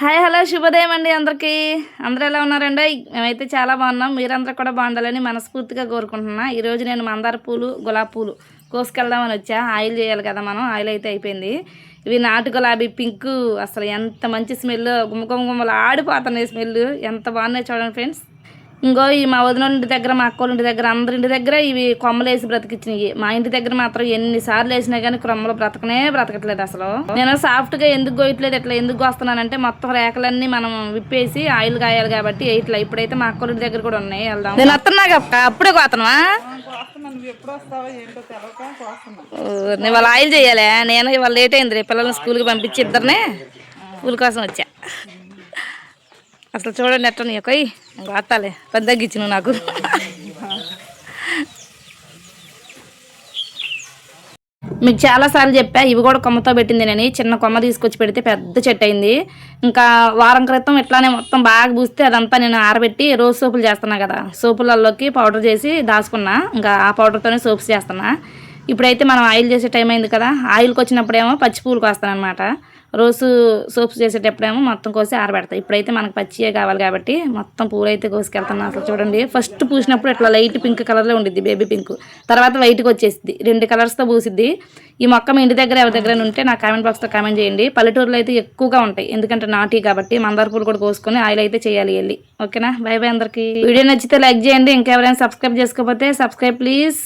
Hi hello శుభోదయం అండి అందరికీ. అందరూ ఎలా ఉన్నారండి? మేమైతే చాలా బాగున్నాం. మీరందరూ కూడా బాగుండాలని మనస్ఫూర్తిగా కోరుకుంటున్నా. ఈరోజు నేను మందార పూలు గులాబీ పూలు కోసుకెళ్దామని వచ్చా. ఆయిల్ చేయాలి కదా మనం. ఆయిల్ అయితే అయిపోయింది. ఇవి నాటు గులాబీ పింక్, అసలు ఎంత మంచి స్మెల్, గుమ్మగుమ్మలు ఆడిపోతున్నాయి. స్మెల్ ఎంత బాగున్నాయి చూడండి ఫ్రెండ్స్. ఇంకో ఈ మా వదిన ఇంటి దగ్గర, మా అక్కోళ్ళ ఇంటి దగ్గర, అందరి ఇంటి దగ్గర ఇవి కొమ్మలు వేసి బ్రతికిచ్చినాయి. మా ఇంటి దగ్గర మాత్రం ఎన్నిసార్లు వేసినా కానీ కొమ్మలు బ్రతకట్లేదు అసలు. నేను సాఫ్ట్గా ఎందుకు గోయట్లేదు, ఇట్లా ఎందుకు వస్తున్నానంటే మొత్తం రేకలన్నీ మనం విప్పేసి ఆయిల్ కాయాలి కాబట్టి ఇట్లా. ఇప్పుడైతే మా అక్కోళ్ళ ఇంటి దగ్గర కూడా ఉన్నాయి, వెళ్దాం. నేను వస్తున్నాగా అప్పుడే కోతనవా? నేను వాళ్ళ ఆయిల్ చేయాలి. నేను ఇవాళ లేట్ అయింది, పిల్లల్ని స్కూల్కి పంపించి ఇద్దరినే స్కూల్ కోసం వచ్చా. అసలు చూడండి ఎట్లా నీ కొయ్యి వాతాలే పని తగ్గించు నాకు. మీకు చాలాసార్లు చెప్పా, ఇవి కూడా కొమ్మతో పెట్టింది. నేను చిన్న కొమ్మ తీసుకొచ్చి పెడితే పెద్ద చెట్టు అయింది. ఇంకా వారం క్రితం ఇట్లానే మొత్తం బాగా పూస్తే అదంతా నేను ఆరబెట్టి రోజు సోపులు చేస్తున్నా కదా, సోపులలోకి పౌడర్ చేసి దాచుకున్నా. ఇంకా ఆ పౌడర్తోనే సోప్స్ చేస్తున్నా. ఇప్పుడైతే మనం ఆయిల్ చేసే టైం అయింది కదా. ఆయిల్కి వచ్చినప్పుడేమో పచ్చి పూలు కోస్తాను అనమాట. రోజు సోప్స్ చేసేటప్పుడేమో మొత్తం కోసి ఆరబెడతాయి. ఇప్పుడైతే మనకు పచ్చియే కావాలి కాబట్టి మొత్తం పూలు అయితే కోసుకెళ్తాను. అసలు చూడండి, ఫస్ట్ పూసినప్పుడు ఇట్లా లైట్ పింక్ కలర్లో ఉండిద్ది, బేబీ పింక్. తర్వాత వైట్కి వచ్చేసింది, 2 కలర్స్తో పూసిద్ది. ఈ మొక్క మీ ఇంటి దగ్గర ఎవరి దగ్గర ఉంటే నా కామెంట్ బాక్స్లో కామెంట్ చేయండి. పల్లెటూరులో అయితే ఎక్కువగా ఉంటాయి, ఎందుకంటే నాటి కాబట్టి. మందార పూలు కూడా కోసుకొని ఆయిల్ అయితే చేయాలి వెళ్ళి. ఓకేనా? బై బై అందరికీ. వీడియో నచ్చితే లైక్ చేయండి. ఇంకెవరైనా సబ్స్క్రైబ్ చేసుకోకపోతే సబ్స్క్రైబ్ ప్లీజ్.